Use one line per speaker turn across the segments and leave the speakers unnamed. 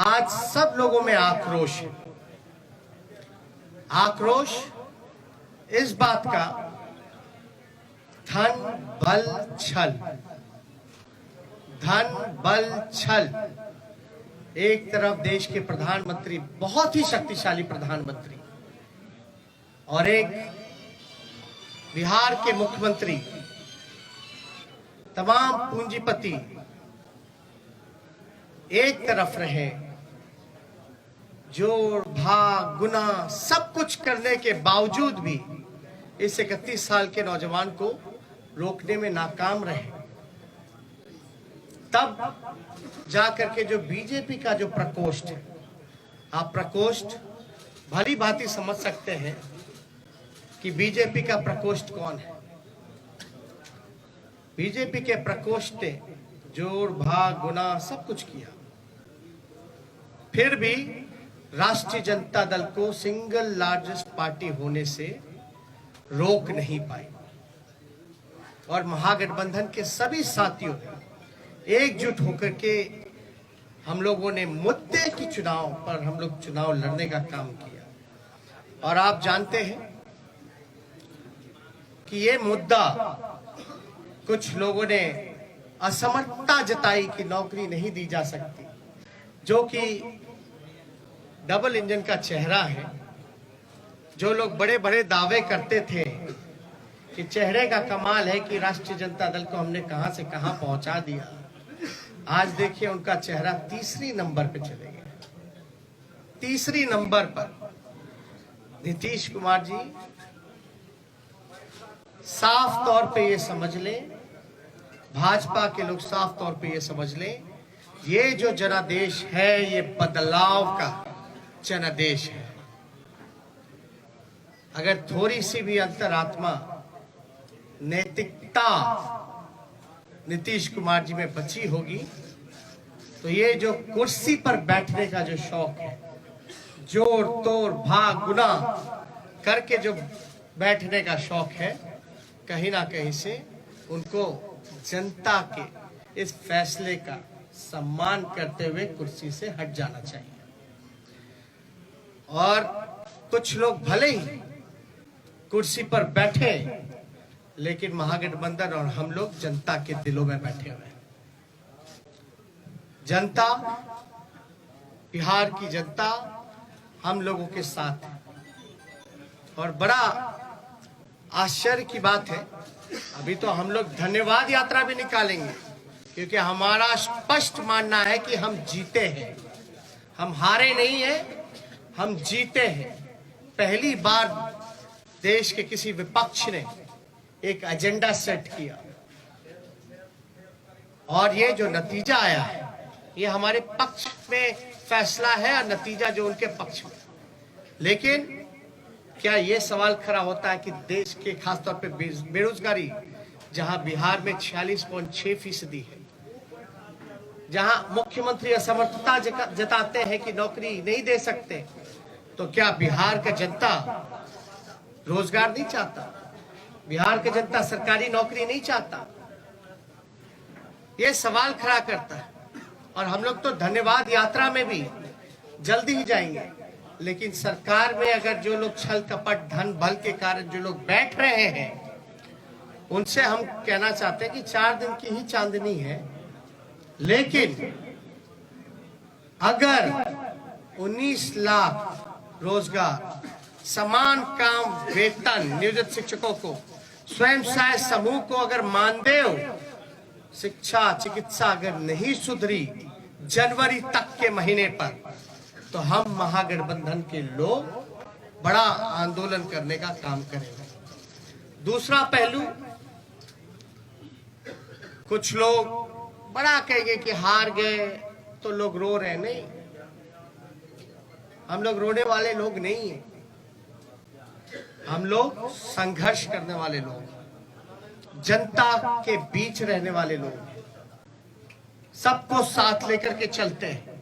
आज सब लोगों में आक्रोश है। आक्रोश इस बात का, धन बल छल, धन बल छल। एक तरफ देश के प्रधानमंत्री, बहुत ही शक्तिशाली प्रधानमंत्री, और एक बिहार के मुख्यमंत्री, तमाम पूंजीपति एक तरफ रहे, जोड़ भाग गुना सब कुछ करने के बावजूद भी इस 31 साल के नौजवान को रोकने में नाकाम रहे। तब जाकर के जो बीजेपी का जो प्रकोष्ठ है, आप प्रकोष्ठ भली भांति समझ सकते हैं कि बीजेपी का प्रकोष्ठ कौन है। बीजेपी के प्रकोष्ठ ने जोड़ भाग गुना सब कुछ किया, फिर भी राष्ट्रीय जनता दल को सिंगल लार्जेस्ट पार्टी होने से रोक नहीं पाई। और महागठबंधन के सभी साथियों ने एकजुट होकर के हम लोगों ने मुद्दे की चुनाव पर हम लोग चुनाव लड़ने का काम किया। और आप जानते हैं कि ये मुद्दा, कुछ लोगों ने असमर्थता जताई कि नौकरी नहीं दी जा सकती, जो कि डबल इंजन का चेहरा है। जो लोग बड़े बड़े दावे करते थे कि चेहरे का कमाल है कि राष्ट्रीय जनता दल को हमने कहां से कहां पहुंचा दिया, आज देखिए उनका चेहरा तीसरी नंबर पे चले गए। तीसरी नंबर पर नीतीश कुमार जी, साफ तौर पे ये समझ लें, भाजपा के लोग साफ तौर पे ये समझ लें, ये जो जनादेश है ये बदलाव का जनादेश है। अगर थोड़ी सी भी अंतरात्मा नैतिकता नीतीश कुमार जी में बची होगी तो ये जो कुर्सी पर बैठने का जो शौक है, जोड़ तोड़ भाग गुना करके जो बैठने का शौक है, कहीं ना कहीं से उनको जनता के इस फैसले का सम्मान करते हुए कुर्सी से हट जाना चाहिए। और कुछ लोग भले ही कुर्सी पर बैठे, लेकिन महागठबंधन और हम लोग जनता के दिलों में बैठे हुए हैं। जनता, बिहार की जनता हम लोगों के साथ है। और बड़ा आश्चर्य की बात है, अभी तो हम लोग धन्यवाद यात्रा भी निकालेंगे, क्योंकि हमारा स्पष्ट मानना है कि हम जीते हैं, हम हारे नहीं हैं, हम जीते हैं। पहली बार देश के किसी विपक्ष ने एक एजेंडा सेट किया, और ये जो नतीजा आया है ये हमारे पक्ष में फैसला है और नतीजा जो उनके पक्ष में। लेकिन क्या ये सवाल खड़ा होता है कि देश के खासतौर पे बेरोजगारी, जहां बिहार में 46.6% है, जहां मुख्यमंत्री असमर्थता जताते हैं कि नौकरी नहीं दे सकते, तो क्या बिहार का जनता रोजगार नहीं चाहता? बिहार का जनता सरकारी नौकरी नहीं चाहता? ये सवाल खड़ा करता है। और हम लोग तो धन्यवाद यात्रा में भी जल्दी ही जाएंगे, लेकिन सरकार में अगर जो लोग छल कपट धन बल के कारण जो लोग बैठ रहे हैं, उनसे हम कहना चाहते हैं कि 4 दिन की ही चांदनी है, लेकिन अगर 19 लाख रोजगार, समान काम वेतन नियोजित शिक्षकों को, स्वयं सहायक समूह को अगर मानदेय, शिक्षा चिकित्सा अगर नहीं सुधरी जनवरी तक के महीने पर, तो हम महागठबंधन के लोग बड़ा आंदोलन करने का काम करेंगे। दूसरा पहलू, कुछ लोग बड़ा कहेंगे कि हार गए तो लोग रो रहे। नहीं, हम लोग रोने वाले लोग नहीं हैं, हम लोग संघर्ष करने वाले लोग, जनता के बीच रहने वाले लोग, सबको साथ लेकर के चलते हैं।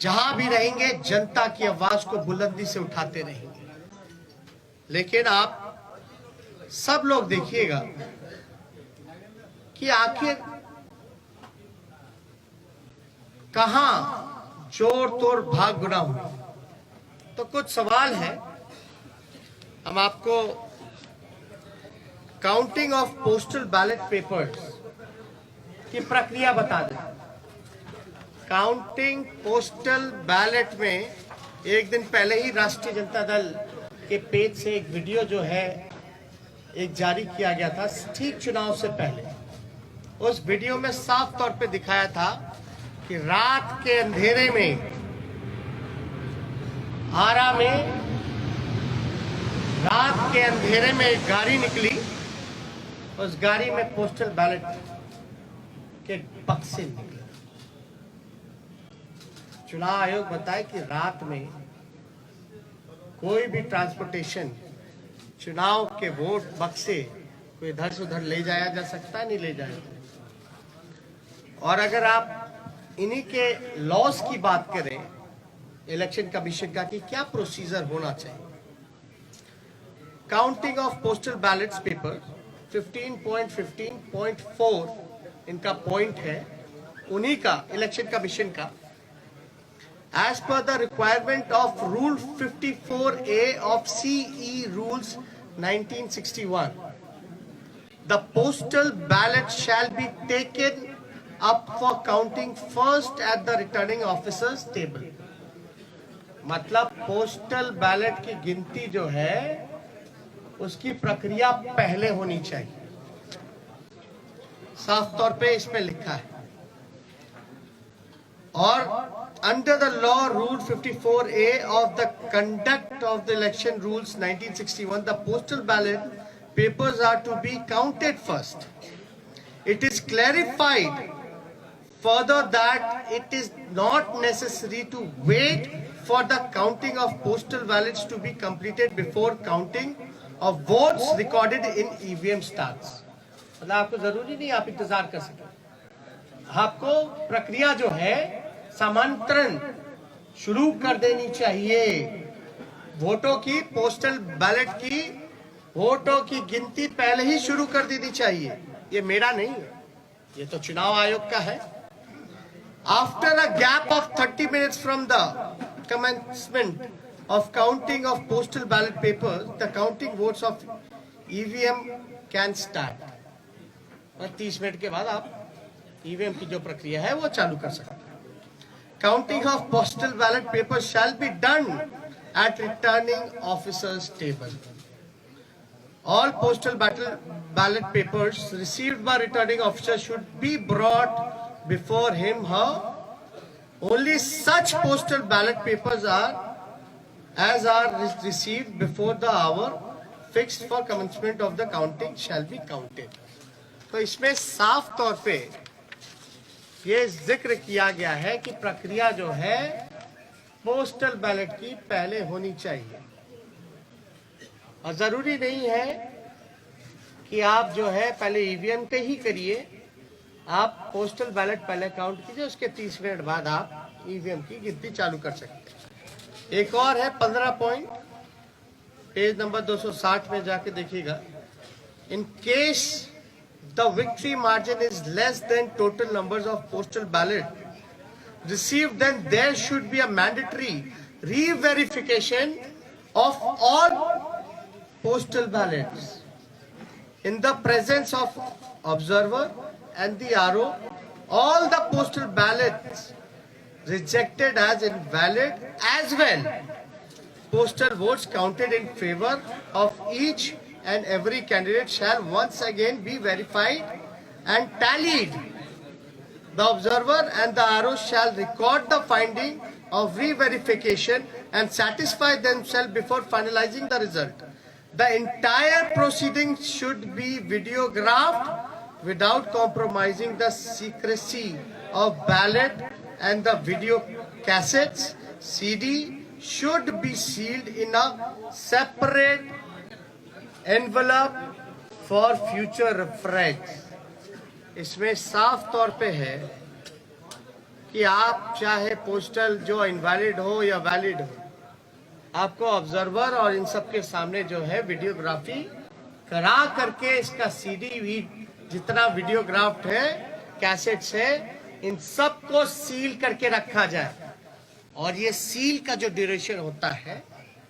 जहां भी रहेंगे जनता की आवाज को बुलंदी से उठाते रहेंगे। लेकिन आप सब लोग देखिएगा कि आखिर कहां जोर तोड़ भाग गुना हुआ। तो कुछ सवाल है, हम आपको counting of postal ballot papers की प्रक्रिया बता दें। काउंटिंग पोस्टल बैलेट में एक दिन पहले ही राष्ट्रीय जनता दल के पेज से एक वीडियो जो है एक जारी किया गया था, ठीक चुनाव से पहले। उस वीडियो में साफ तौर पे दिखाया था कि रात के अंधेरे में आरा में रात के अंधेरे में एक गाड़ी निकली, उस गाड़ी में पोस्टल बैलेट के बक्से निकले। चुनाव आयोग बताए कि रात में कोई भी ट्रांसपोर्टेशन चुनाव के वोट बक्से कोई इधर से उधर ले जाया जा सकता है, नहीं ले जाया। और अगर आप इन्हीं के लॉस की बात करें इलेक्शन कमीशन का कि क्या प्रोसीजर होना चाहिए, counting of postal ballets paper 15.15.4 इनका पॉइंट है, उन्हीं का इलेक्शन कमीशन का। As per the requirement of Rule 54A of CE Rules 1961, the postal ballot shall be taken up for counting first at the returning officer's table. मतलब postal ballot की गिनती जो है उसकी प्रक्रिया पहले होनी चाहिए, साफ तौर पे इसमें लिखा है। और under the law rule 54A of the conduct of the election rules 1961, the postal ballot papers are to be counted first. It is clarified further that it is not necessary to wait for the counting of postal ballots to be completed before counting of votes recorded in EVM starts. मतलब आपको जरूरी नहीं आप इंतजार कर सकें, आपको प्रक्रिया जो है समांतरण शुरू कर देनी चाहिए। वोटों की, पोस्टल बैलेट की वोटों की गिनती पहले ही शुरू कर देनी चाहिए। ये मेरा नहीं है, ये तो चुनाव आयोग का है। After a gap of 30 minutes from the commencement of counting of postal ballot papers, the counting votes of EVM can start. और 30 मिनट के बाद आप EVM की जो प्रक्रिया है वो चालू कर सकते हैं। Counting of postal ballot papers shall be done at returning officer's table. All postal ballot papers received by returning officer should be brought before him, her. Only such postal ballot papers are received before the hour fixed for commencement of the counting shall be counted. तो इसमें साफ तौर पे ये जिक्र किया गया है कि प्रक्रिया जो है पोस्टल बैलेट की पहले होनी चाहिए। और जरूरी नहीं है कि आप जो है पहले ईवीएम के ही करिए, आप पोस्टल बैलेट पहले काउंट कीजिए, उसके 30 मिनट बाद आप ईवीएम की गिनती चालू कर सकते हैं। एक और है 15 पॉइंट, पेज नंबर 260 में जाके देखिएगा। In case the victory margin is less than total numbers of postal ballot received, then there should be a mandatory re-verification of all postal ballots in the presence of observer and the RO. All the postal ballots rejected as invalid, as well postal votes counted in favor of each and every candidate shall once again be verified and tallied. The observer and the RO shall record the finding of re-verification and satisfy themselves before finalizing the result. The entire proceedings should be videographed without compromising the secrecy of ballot, and the video cassettes, CD should be sealed in a separate envelope for future reference. इसमें साफ तौर पे है कि आप चाहे postal जो invalid हो या वैलिड हो, आपको ऑब्जर्वर और इन सब के सामने जो है वीडियोग्राफी करा करके इसका सीडी भी जितना वीडियोग्राफ्ट है, कैसेट्स है, इन सब को सील करके रखा जाए। और ये सील का जो ड्यूरेशन होता है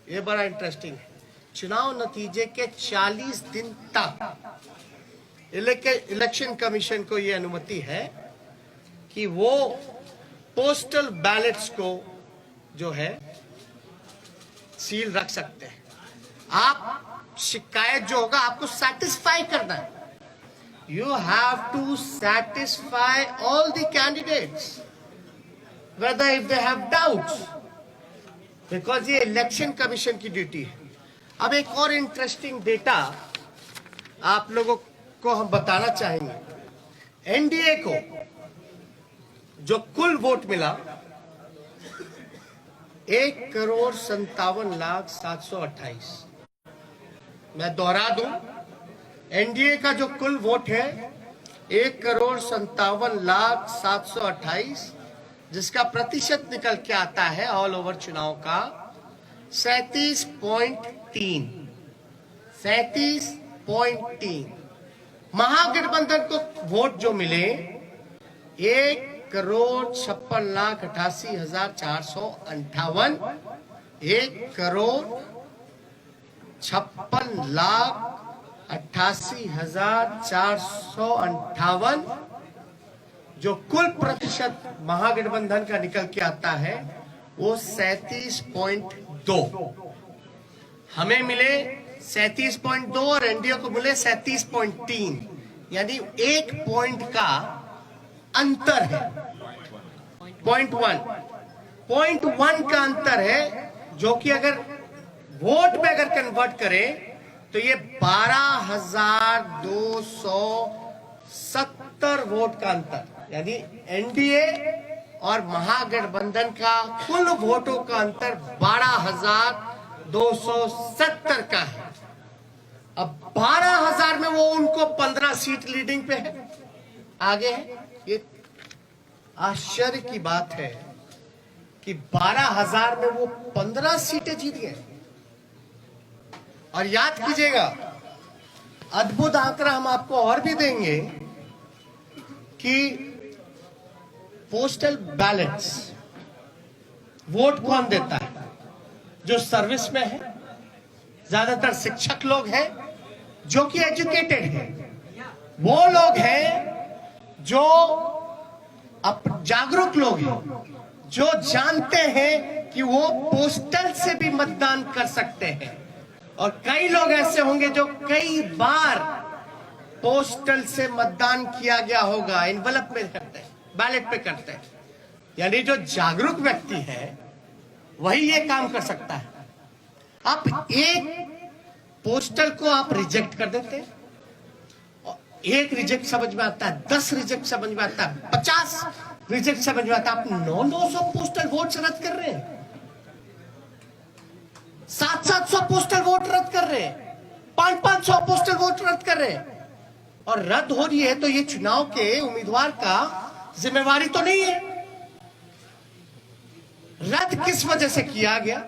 ये बड़ा इंटरेस्टिंग है। चुनाव नतीजे के 40 दिन तक इलेक्शन कमीशन को ये अनुमति है कि वो पोस्टल बैलेट्स को जो है सील रख सकते हैं। आप शिकायत जो होगा आपको सेटिस्फाई करना है। You have to satisfy all the candidates whether if they have doubts, because ये इलेक्शन कमीशन की ड्यूटी है। अब एक और इंटरेस्टिंग डेटा आप लोगों को हम बताना चाहेंगे। एनडीए को जो कुल वोट मिला 1,57,728। मैं दोहरा दूं, एनडीए का जो कुल वोट है 1,57,728, जिसका प्रतिशत निकल के आता है ऑल ओवर चुनाव का 37.3। महागठबंधन को वोट जो मिले 1,56,88,458, 1,58,88,458 जो कुल प्रतिशत महागठबंधन का निकल के आता है वो 37.2। हमें मिले 37.2 और एनडीए को मिले 37.3, यानी 1 पॉइंट का अंतर है। 0.1 का अंतर है, जो कि अगर वोट में अगर कन्वर्ट करें तो ये 12,270 वोट का अंतर, यानी एनडीए और महागठबंधन का कुल वोटों का अंतर 12,270 का है। अब 12,000 में वो उनको 15 सीट लीडिंग पे है, आगे है। ये आश्चर्य की बात है कि 12,000 में वो 15 सीटें जीत गए। और याद कीजिएगा, अद्भुत आंकड़ा हम आपको और भी देंगे कि पोस्टल बैलेट्स वोट कौन देता है? जो सर्विस में है, ज्यादातर शिक्षक लोग हैं जो कि एजुकेटेड हैं, वो लोग हैं जो जागरूक लोग हैं, जो जानते हैं कि वो पोस्टल से भी मतदान कर सकते हैं। और कई लोग ऐसे होंगे जो कई बार पोस्टल से मतदान किया गया होगा, एनवलप में करते हैं, बैलेट पे करते हैं। यानी जो जागरूक व्यक्ति है वही ये काम कर सकता है। आप एक पोस्टल को आप रिजेक्ट कर देते हैं, एक रिजेक्ट समझ में आता है, 10 रिजेक्ट समझ में आता है, 50 रिजेक्ट समझ में आता है। आप 900 पोस्टल वोट रद्द कर रहे हैं, 700 पोस्टल वोट रद्द कर रहे हैं, 500 पोस्टल वोट रद्द कर रहे हैं। और रद्द हो रही है तो ये चुनाव के उम्मीदवार का जिम्मेवारी तो नहीं है। रद्द किस वजह से किया गया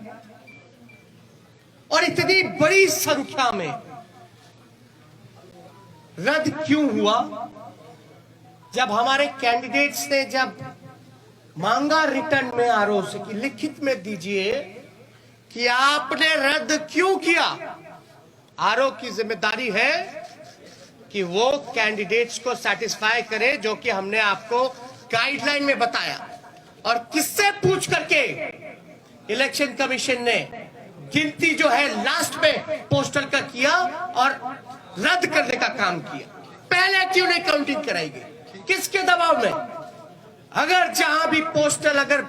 और इतनी बड़ी संख्या में रद्द क्यों हुआ? जब हमारे कैंडिडेट्स ने जब मांगा रिटर्न में आरओ से कि लिखित में दीजिए कि आपने रद्द क्यों किया, आरओ की जिम्मेदारी है कि वो कैंडिडेट्स को सेटिस्फाई करे, जो कि हमने आपको गाइडलाइन में बताया। और किससे पूछ करके इलेक्शन कमीशन ने गिनती जो है लास्ट में पोस्टल का किया और रद्द करने का काम किया? पहले क्यों नहीं काउंटिंग कराई गई? किसके दबाव में? अगर जहां भी पोस्टल अगर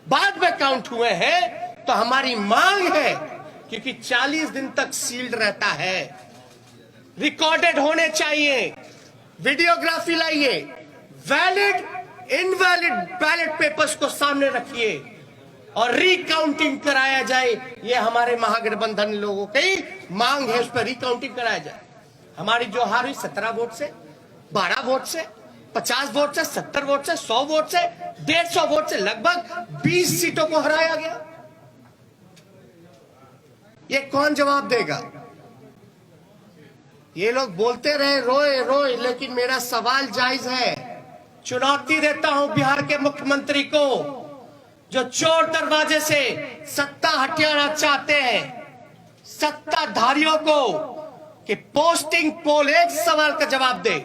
बाद में काउंट हुए हैं तो हमारी मांग है, क्योंकि 40 दिन तक सील्ड रहता है, रिकॉर्डेड होने चाहिए, वीडियोग्राफी लाइए, वैलिड इनवैलिड बैलेट पेपर्स को सामने रखिए और रिकाउंटिंग कराया जाए। ये हमारे महागठबंधन लोगों की मांग है, उस पर रिकाउंटिंग कराया जाए। हमारी जो हार हुई 17 वोट से, 12 वोट से, 50 वोट से, 70 वोट से, 100 वोट से, 150 वोट से, लगभग 20 सीटों को हराया गया। ये कौन जवाब देगा? ये लोग बोलते रहे रोए रोए, लेकिन मेरा सवाल जायज है। चुनौती देता हूं बिहार के मुख्यमंत्री को, जो चोर दरवाजे से सत्ता हथियाना चाहते हैं, सत्ताधारियों को, कि पोस्टिंग पोल, एक सवाल का जवाब दे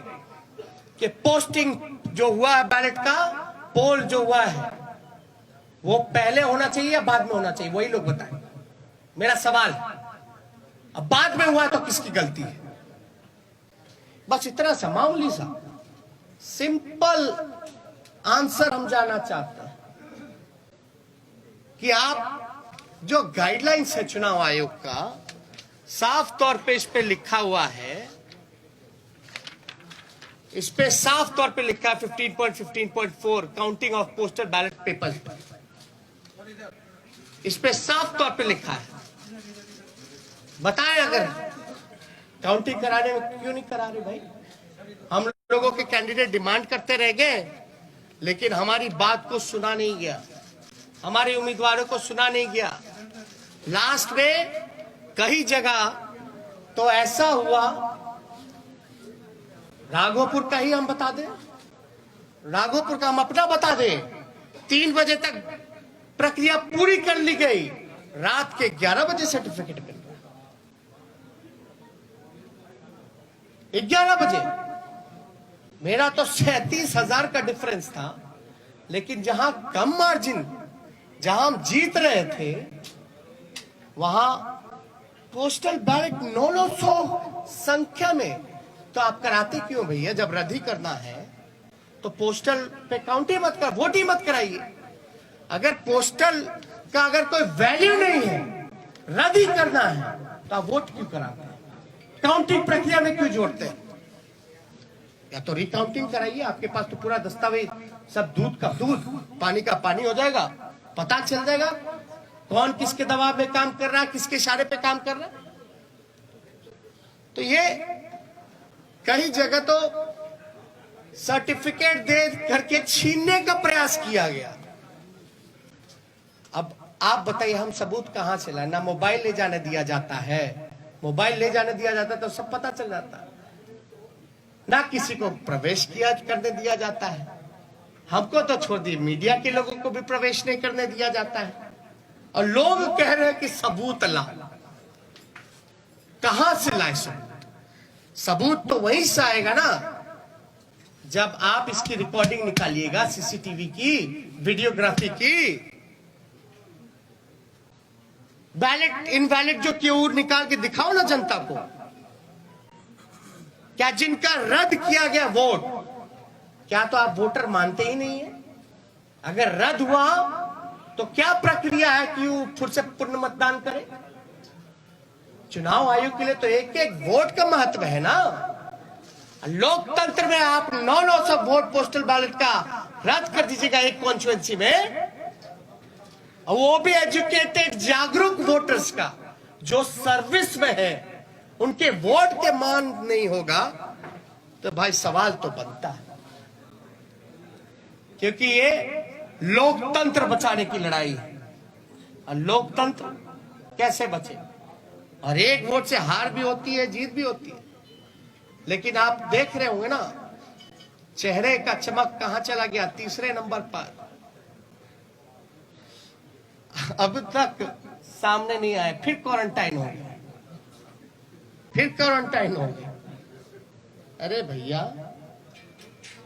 कि पोस्टिंग जो हुआ है बैलेट का, पोल जो हुआ है वो पहले होना चाहिए या बाद में होना चाहिए, वही लोग बताएं। मेरा सवाल, अब बाद में हुआ तो किसकी गलती है? बस इतना सा मामूली सा सिंपल आंसर हम जानना चाहते हैं कि आप जो गाइडलाइंस है चुनाव आयोग का, साफ तौर पे इस पे लिखा हुआ है, इस पे साफ तौर पे लिखा है 15.15.4 counting of postal ballot papers पर, इस पे साफ तौर पे लिखा है। बताएं अगर काउंटिंग कराने में क्यों नहीं करा रहे भाई? हम लोगों के कैंडिडेट डिमांड करते रह गए, लेकिन हमारी बात को सुना नहीं गया, हमारे उम्मीदवारों को सुना नहीं गया। लास्ट में कई जगह तो ऐसा हुआ, राघोपुर का ही हम बता दें, राघोपुर का हम अपना बता दें, 3 बजे तक प्रक्रिया पूरी कर ली गई, रात के 11 बजे सर्टिफिकेट मिल गया, 11 बजे। मेरा तो 37,000 का डिफरेंस था, लेकिन जहां कम मार्जिन, जहां हम जीत रहे थे, वहां पोस्टल बैलेट 900 संख्या में। तो आप कराते क्यों भैया? जब रद्द ही करना है तो पोस्टल पे काउंट ही मत कर, वोट ही मत कराइए। अगर पोस्टल का अगर कोई वैल्यू नहीं है, रद्द ही करना है, तो आप वोट क्यों कराते हैं? काउंटिंग प्रक्रिया में क्यों जोड़ते हैं? या तो रिकाउंटिंग कराइए, आपके पास तो पूरा दस्तावेज, सब दूध का दूध, पानी का पानी हो जाएगा, पता चल जाएगा कौन किसके दबाव में काम कर रहा है, किसके इशारे पे काम कर रहा है। तो ये कई जगह तो सर्टिफिकेट दे करके छीनने का प्रयास किया गया। अब आप बताइए, हम सबूत कहां से लाए? ना मोबाइल ले जाने दिया जाता है, मोबाइल ले जाने दिया जाता तो सब पता चल जाता, ना किसी को प्रवेश किया करने दिया जाता है। हमको तो छोड़ दिए, मीडिया के लोगों को भी प्रवेश नहीं करने दिया जाता है, और लोग कह रहे हैं कि सबूत ला। कहां से लाए सबूत? सबूत तो वहीं से आएगा ना जब आप इसकी रिकॉर्डिंग निकालिएगा, सीसीटीवी की, वीडियोग्राफी की। बैलेट इनवैलिड जो क्यों निकाल के दिखाओ ना जनता को। क्या जिनका रद्द किया गया वोट, क्या तो आप वोटर मानते ही नहीं है? अगर रद्द हुआ तो क्या प्रक्रिया है कि वो फिर से पुनः मतदान करे? चुनाव आयोग के लिए तो एक एक वोट का महत्व है ना। लोकतंत्र में आप 900 वोट पोस्टल बैलेट का रद्द कर दीजिएगा एक कॉन्स्टिट्यूएंसी में, और वो भी एजुकेटेड जागरूक वोटर्स का, जो सर्विस में है, उनके वोट के मान नहीं होगा, तो भाई सवाल तो बनता है। क्योंकि ये लोकतंत्र बचाने की लड़ाई है, और लोकतंत्र कैसे बचे? और एक वोट से हार भी होती है, जीत भी होती है, लेकिन आप देख रहे होंगे ना, चेहरे का चमक कहां चला गया? तीसरे नंबर पर। अब तक सामने नहीं आए, फिर क्वारंटाइन हो गया, फिर क्वारंटाइन हो गया। अरे भैया,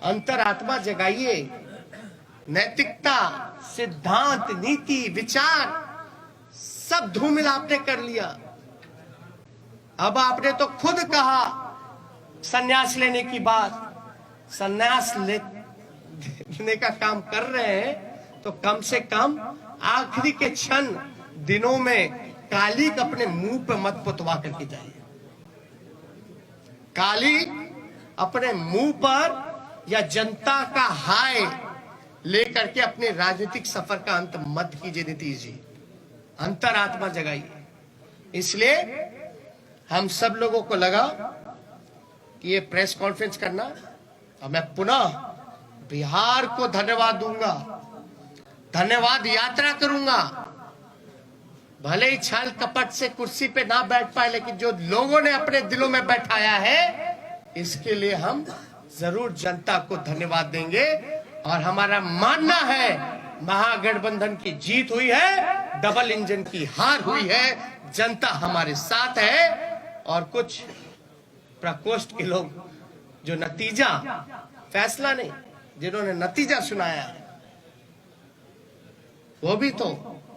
अंतरात्मा जगाइए, नैतिकता, सिद्धांत, नीति, विचार सब धूमिल आपने कर लिया। अब आपने तो खुद कहा संन्यास लेने की बात, संन्यास लेने का काम कर रहे हैं तो कम से कम आखिरी के क्षण दिनों में काली अपने मुंह पे मत पुतवा करके जाइए। काली अपने मुंह पर या जनता का हाय लेकर के अपने राजनीतिक सफर का अंत मत कीजिए नीतीश जी, अंतरात्मा जगाइए। इसलिए हम सब लोगों को लगा कि ये प्रेस कॉन्फ्रेंस करना, और मैं पुनः बिहार को धन्यवाद दूंगा, धन्यवाद यात्रा करूंगा। भले ही छल कपट से कुर्सी पे ना बैठ पाए, लेकिन जो लोगों ने अपने दिलों में बैठाया है, इसके लिए हम जरूर जनता को धन्यवाद देंगे। और हमारा मानना है महागठबंधन की जीत हुई है, डबल इंजन की हार हुई है, जनता हमारे साथ है। और कुछ प्रकोष्ठ के लोग जो नतीजा, फैसला नहीं, जिन्होंने नतीजा सुनाया, वो भी तो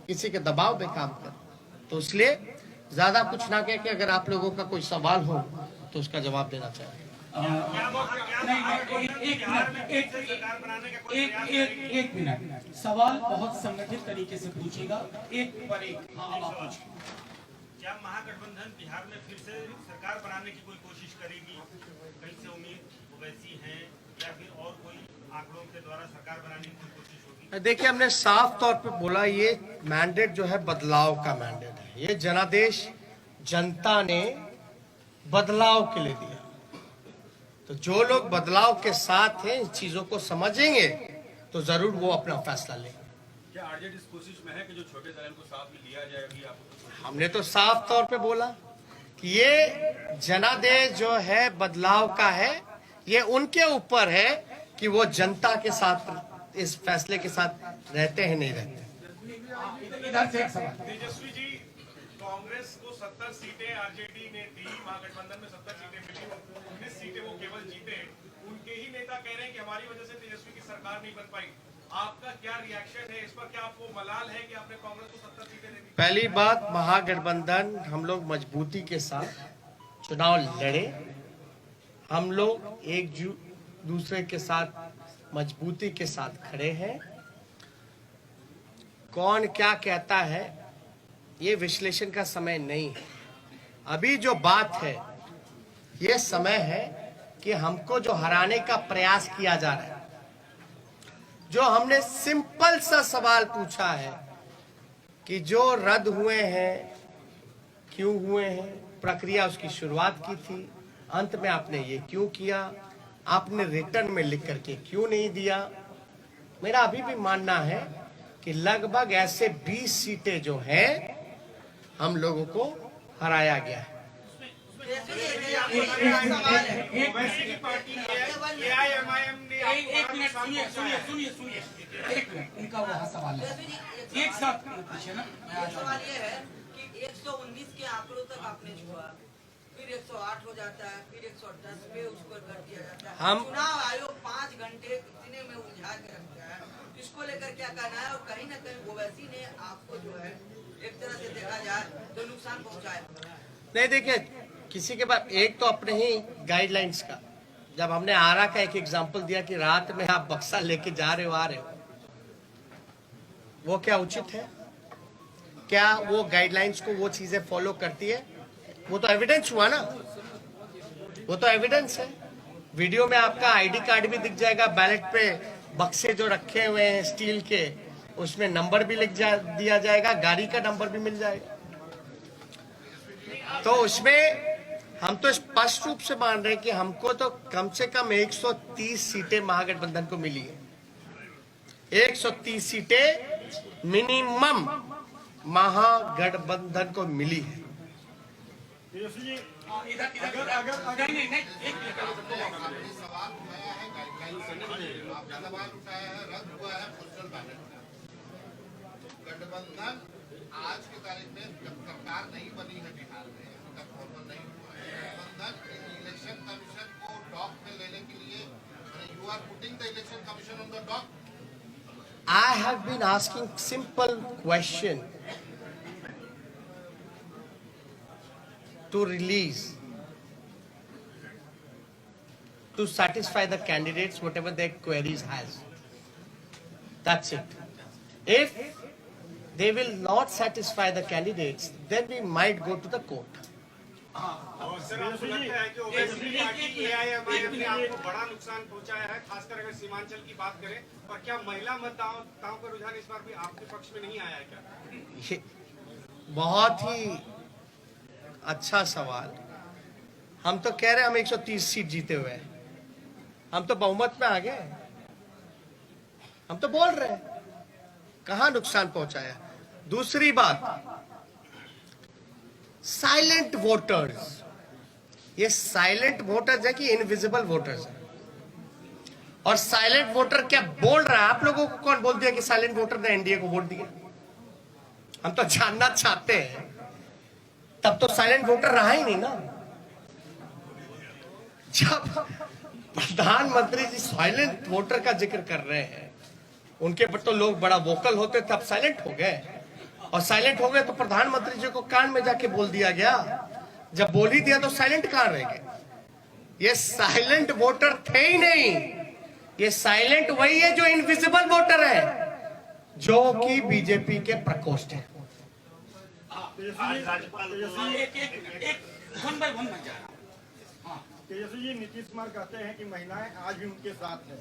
किसी के दबाव में काम कर। तो इसलिए ज्यादा कुछ ना कह के अगर आप लोगों का कोई सवाल हो तो उसका जवाब देना चाहिए।
एक मिनट, सवाल बहुत संगठित तरीके से पूछेगा, एक पर एक।
क्या महागठबंधन बिहार में फिर से सरकार बनाने की कोई कोशिश करेगी? कहीं से उम्मीद वैसी है या फिर और कोई आंकड़ों के द्वारा सरकार बनाने की कोई कोशिश होगी?
देखिए, हमने साफ तौर पे बोला ये मैंडेट जो है बदलाव का मैंडेट है। ये जनादेश जनता ने बदलाव के लिए दिया। तो जो लोग बदलाव के साथ हैं, इन चीजों को समझेंगे तो जरूर वो अपना फैसला लेंगे।
क्या आरजेडी इस कोशिश में है कि जो छोटे दल को साथ में लिया जाए? अभी आपको
हमने तो साफ तौर पे बोला कि ये जनादेश जो है बदलाव का है, ये उनके ऊपर है कि वो जनता के साथ इस फैसले के साथ रहते हैं नहीं रहते।
इधर से एक सवाल।
तेजस्वी जी, कांग्रेस को 70 सीटें आरजेडी ने दी, महागठबंधन में 70 सीटें मिली, 19 सीटें वो केवल जीते। उनके ही नेता कह रहे हैं कि हमारी वजह से तेजस्वी की सरकार नहीं बन पाई। आपका क्या रिएक्शन है इस पर? क्या आपको मलाल है कि आपने कांग्रेस को 70 सीटें दे दी?
पहली बात, महागठबंधन हम लोग मजबूती के साथ चुनाव लड़े, हम लोग एक दूसरे के साथ मजबूती के साथ खड़े हैं। कौन क्या कहता है ये विश्लेषण का समय नहीं है। अभी जो बात है, ये समय है कि हमको जो हराने का प्रयास किया जा रहा है, जो हमने सिंपल सा सवाल पूछा है कि जो रद्द हुए हैं क्यों हुए हैं, प्रक्रिया उसकी शुरुआत की थी, अंत में आपने ये क्यों किया, आपने रिटर्न में लिख करके क्यों नहीं दिया। मेरा अभी भी मानना है कि लगभग ऐसे 20 सीटें जो हैं हम लोगों को हराया गया है।
एक मिनट सुनिए, एक मिनट, उनका वह सवाल है, एक साथ पूछे ना।
सवाल ये है कि 119 के आंकड़ों तक आपने छुआ, फिर 108 हो जाता है, फिर 110 पे उसको कर दिया जाता है। चुनाव आयोग 5 घंटे इतने में उलझा के रखता है, इसको लेकर क्या कहना है? और कहीं ना कहीं ओवैसी ने आपको जो है एक तरह से देखा जाए तो नुकसान पहुंचाया।
नहीं, देखिए, किसी के पास एक तो अपने ही गाइडलाइंस का, जब हमने आरा का एक एग्जांपल दिया कि रात में आप बक्सा लेके जा रहे हो आ रहे हो, वो क्या उचित है? क्या वो गाइडलाइंस को वो चीजें फॉलो करती है? वो तो एविडेंस हुआ ना, वो तो एविडेंस है। वीडियो में आपका आईडी कार्ड भी दिख जाएगा, बैलेट पे बक्से जो रखे हुए हैं स्टील के, उसमें नंबर भी दिया जाएगा, गाड़ी का नंबर भी मिल जाएगा। तो उसमें हम तो स्पष्ट रूप से मान रहे हैं कि हमको तो कम से कम 130 सीटें महागठबंधन को मिली है। 130 सीटें मिनिमम महागठबंधन को मिली है।
गठबंधन आज की तारीख में जब सरकार नहीं बनी है बिहार में, तब फॉर्मल नहीं हुआ है। गठबंधन इलेक्शन कमीशन को डॉक में लेने के लिए, you are putting the election commission on the dock.
I have been asking simple question to release, to satisfy the candidates whatever their queries has. That's it. If they will not satisfy the candidates, then we might go to the court.
Sir, आपको लगता है कि Owaisi party AIMIM ने आपको बड़ा नुकसान पहुंचाया है, खासकर अगर सीमांचल की बात करें? और क्या महिला मतदाताओं का रुझान इस बार भी आपके पक्ष में नहीं आया है क्या?
ये बहुत ही अच्छा सवाल। हम तो कह रहे हैं हम 130 सीट जीते हुए हैं, हम तो बहुमत में आ गए, हम तो बोल रहे हैं कहां नुकसान पहुंचाया। दूसरी बात, साइलेंट वोटर्स, ये साइलेंट वोटर्स है कि इनविजिबल वोटर्स है? और साइलेंट वोटर क्या बोल रहा है? आप लोगों को कौन बोल दिया कि साइलेंट वोटर ने एनडीए को वोट दिया? हम तो जानना चाहते हैं। तब तो साइलेंट वोटर रहा ही नहीं ना। जब प्रधानमंत्री जी साइलेंट वोटर का जिक्र कर रहे हैं, उनके पर तो लोग बड़ा वोकल होते थे, अब साइलेंट हो गए। और साइलेंट हो गए तो प्रधानमंत्री जी को कान में जाके बोल दिया गया। जब बोल ही दिया तो साइलेंट कहां रह गए? ये साइलेंट वोटर थे ही नहीं। ये साइलेंट वही है जो इनविजिबल वोटर है, जो कि बीजेपी के प्रकोष्ठ है।
तेजस्वी जी, नीतीश कुमार कहते हैं कि महिलाएं आज भी उनके साथ है,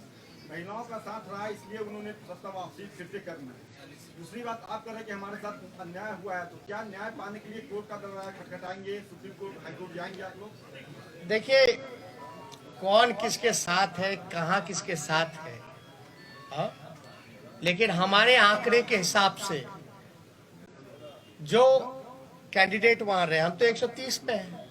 महिलाओं का साथ रहा इसलिए उन्होंने सत्ता वापसी फिर से करना है। दूसरी बात, आप कह रहे हैं कि हमारे साथ अन्याय हुआ है, तो क्या न्याय पाने के लिए कोर्ट का दरवाजा खटखटाएंगे, सुप्रीम कोर्ट, हाईकोर्ट जाएंगे आप लोग?
देखिए, कौन किसके साथ है, कहां किसके साथ है, हा? लेकिन हमारे आंकड़े के हिसाब से जो कैंडिडेट वहां रहे, हम तो 130 पे हैं।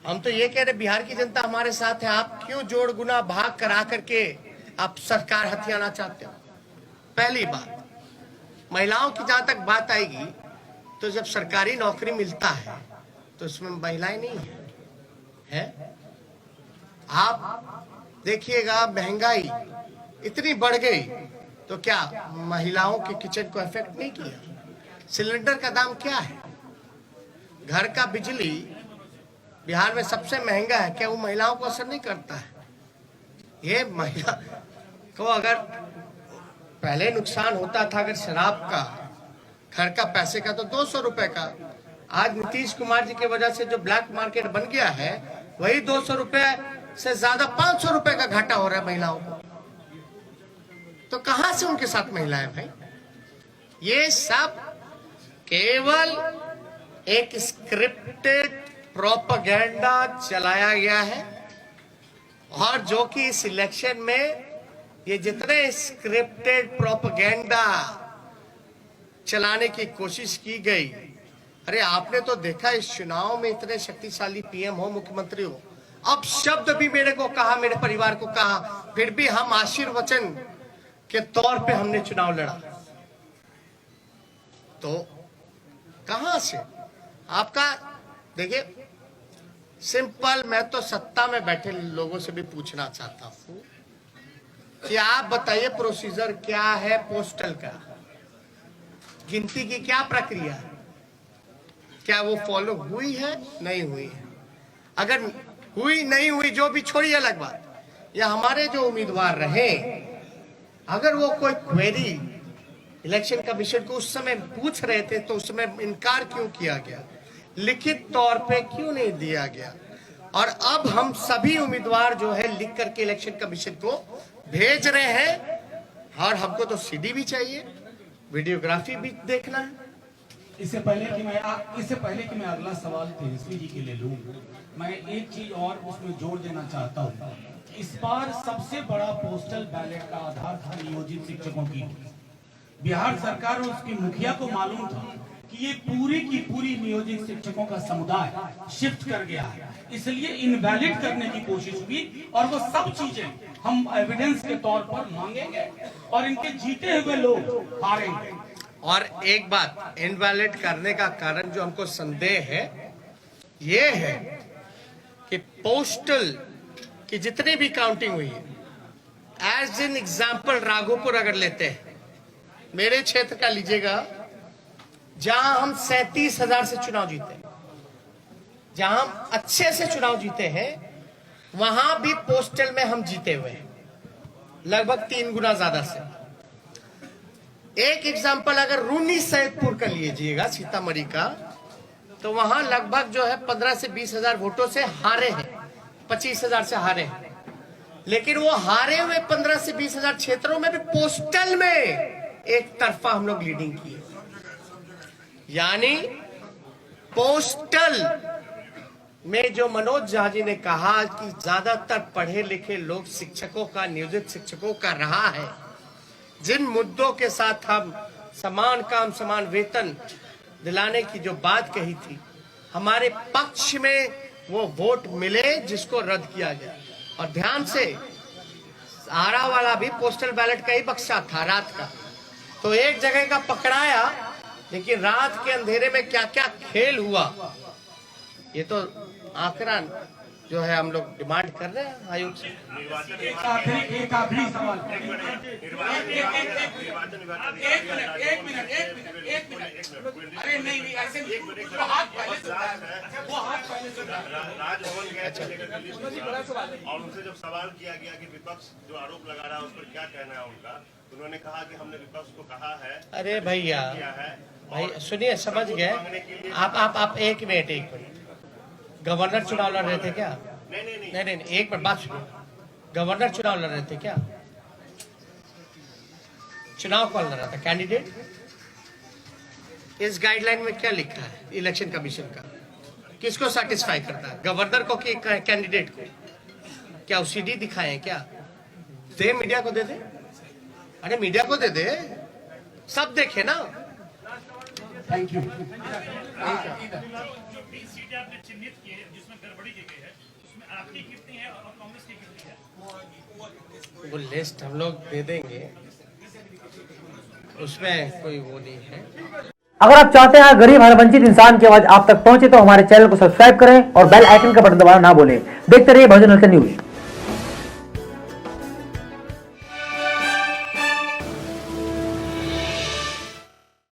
हम तो ये कह रहे बिहार की जनता हमारे साथ है। आप क्यों जोड़ गुना भाग करा करके आप सरकार हथियाना चाहते हो? पहली बात, महिलाओं की जहां तक बात आएगी, तो जब सरकारी नौकरी मिलता है तो उसमें महिलाएं नहीं है। आप देखिएगा, महंगाई इतनी बढ़ गई तो क्या महिलाओं के किचन को इफेक्ट नहीं किया? सिलेंडर का दाम क्या है? घर का बिजली बिहार में सबसे महंगा है, क्या वो महिलाओं को असर नहीं करता है? ये महिला को अगर पहले नुकसान होता था अगर शराब का, घर का पैसे का, तो 200 रुपए का, आज नीतीश कुमार जी की वजह से जो ब्लैक मार्केट बन गया है, वही 200 रुपए से ज्यादा 500 रुपए का घाटा हो रहा है महिलाओं को। तो कहां से उनके साथ महिलाएं भाई? ये सब केवल एक स्क्रिप्टेड प्रोपेगेंडा चलाया गया है, और जो कि इस इलेक्शन में ये जितने स्क्रिप्टेड प्रोपेगेंडा चलाने की कोशिश की गई, अरे आपने तो देखा इस चुनाव में इतने शक्तिशाली पीएम हो, मुख्यमंत्री हो, अब शब्द भी मेरे को कहा, मेरे परिवार को कहा, फिर भी हम आशीर्वचन के तौर पे हमने चुनाव लड़ा। तो कहां से आपका? देखिए सिंपल, मैं तो सत्ता में बैठे लोगों से भी पूछना चाहता हूं कि आप बताइए प्रोसीजर क्या है पोस्टल का? गिनती की क्या प्रक्रिया है? क्या वो फॉलो हुई है, नहीं हुई है? अगर हुई नहीं हुई, जो भी छोड़िए अलग बात, या हमारे जो उम्मीदवार रहे, अगर वो कोई क्वेरी इलेक्शन कमीशन को उस समय पूछ रहे थे तो उसमें इनकार क्यों किया गया? लिखित तौर पे क्यों नहीं दिया गया? और अब हम सभी उम्मीदवार जो है लिख करके इलेक्शन कमीशन को भेज रहे हैं, और हमको तो सीडी भी चाहिए, वीडियोग्राफी भी देखना है।
इससे पहले कि मैं अगला सवाल तेजस्वी जी के लिए लूं, मैं एक चीज और उसमें जोड़ देना चाहता हूं। इस बार सबसे बड़ा पोस्टल बैलेट का आधार था नियोजित शिक्षकों की। बिहार सरकार और उसकी मुखिया को मालूम था कि ये पूरी की पूरी नियोजित शिक्षकों का समुदाय शिफ्ट कर गया है, इसलिए इनवैलिड करने की कोशिश हुई, और वो सब चीजें हम एविडेंस के तौर पर मांगेंगे और इनके जीते हुए लोग हारेंगे।
और एक बात, इनवैलिड करने का कारण जो हमको संदेह है, ये है कि पोस्टल की जितनी भी काउंटिंग हुई है, एज एन एग्जाम्पल राघोपुर अगर लेते हैं, मेरे क्षेत्र का लीजिएगा, जहां हम 37,000 से चुनाव जीते, जहां हम अच्छे से चुनाव जीते हैं, वहां भी पोस्टल में हम जीते हुए हैं लगभग 3 गुना ज्यादा से। एक एग्जाम्पल अगर रूनी सैदपुर का लीजिएगा, सीतामढ़ी का, तो वहां लगभग जो है 15 से 20,000 वोटों से हारे हैं, 25,000 से हारे हैं। लेकिन वो हारे हुए 15 से 20,000 क्षेत्रों में भी पोस्टल में एक तरफा हम लोग लीडिंग किए। यानी पोस्टल में जो मनोज झा जी ने कहा कि ज्यादातर पढ़े लिखे लोग शिक्षकों का, नियोजित शिक्षकों का रहा है, जिन मुद्दों के साथ हम समान काम समान वेतन दिलाने की जो बात कही थी, हमारे पक्ष में वो वोट मिले जिसको रद्द किया गया। और ध्यान से, सहारा वाला भी पोस्टल बैलेट का ही बक्सा था रात का, तो एक जगह का पकड़ाया, लेकिन रात के अंधेरे में क्या क्या खेल हुआ, ये तो आंकड़ा जो है हम लोग डिमांड कर रहे हैं आयोग से।
एक आखिरी सवाल। एक मिनट। अरे नहीं ऐसे वो हाथ पहले से
राजभवन गए थे और उनसे जब सवाल किया गया कि विपक्ष जो आरोप लगा रहा है उस पर क्या कहना है उनका, उन्होंने कहा कि हमने विपक्ष को कहा है।
अरे भैया भाई सुनिए, समझ गए आप। एक मिनट, गवर्नर चुनाव लड़ रहे थे क्या? नहीं, एक मिनट बात सुनिए। गवर्नर चुनाव लड़ रहे थे क्या? चुनाव कौन लड़ रहा था? कैंडिडेट। इस गाइडलाइन में क्या लिखा है इलेक्शन कमीशन का? किसको सेटिस्फाई करता है, गवर्नर को कि कैंडिडेट को? क्या सीडी दिखाए क्या? दे मीडिया को दे दे। अरे मीडिया को दे दे, सब देखे ना।
Thank you.
आपने चिन्हित किए जिसमें गड़बड़ी की गई है, उसमें आपकी कितनी है और कांग्रेस की कितनी है?
वो लिस्ट हम लोग दे देंगे, उसमें कोई वो नहीं है।
अगर आप चाहते हैं गरीब हर वंचित इंसान की आवाज आप तक पहुंचे तो हमारे चैनल को सब्सक्राइब करें और बेल आइकन का बटन दबाना ना भूलें। देखते रहिए बहुजन हलचल न्यूज।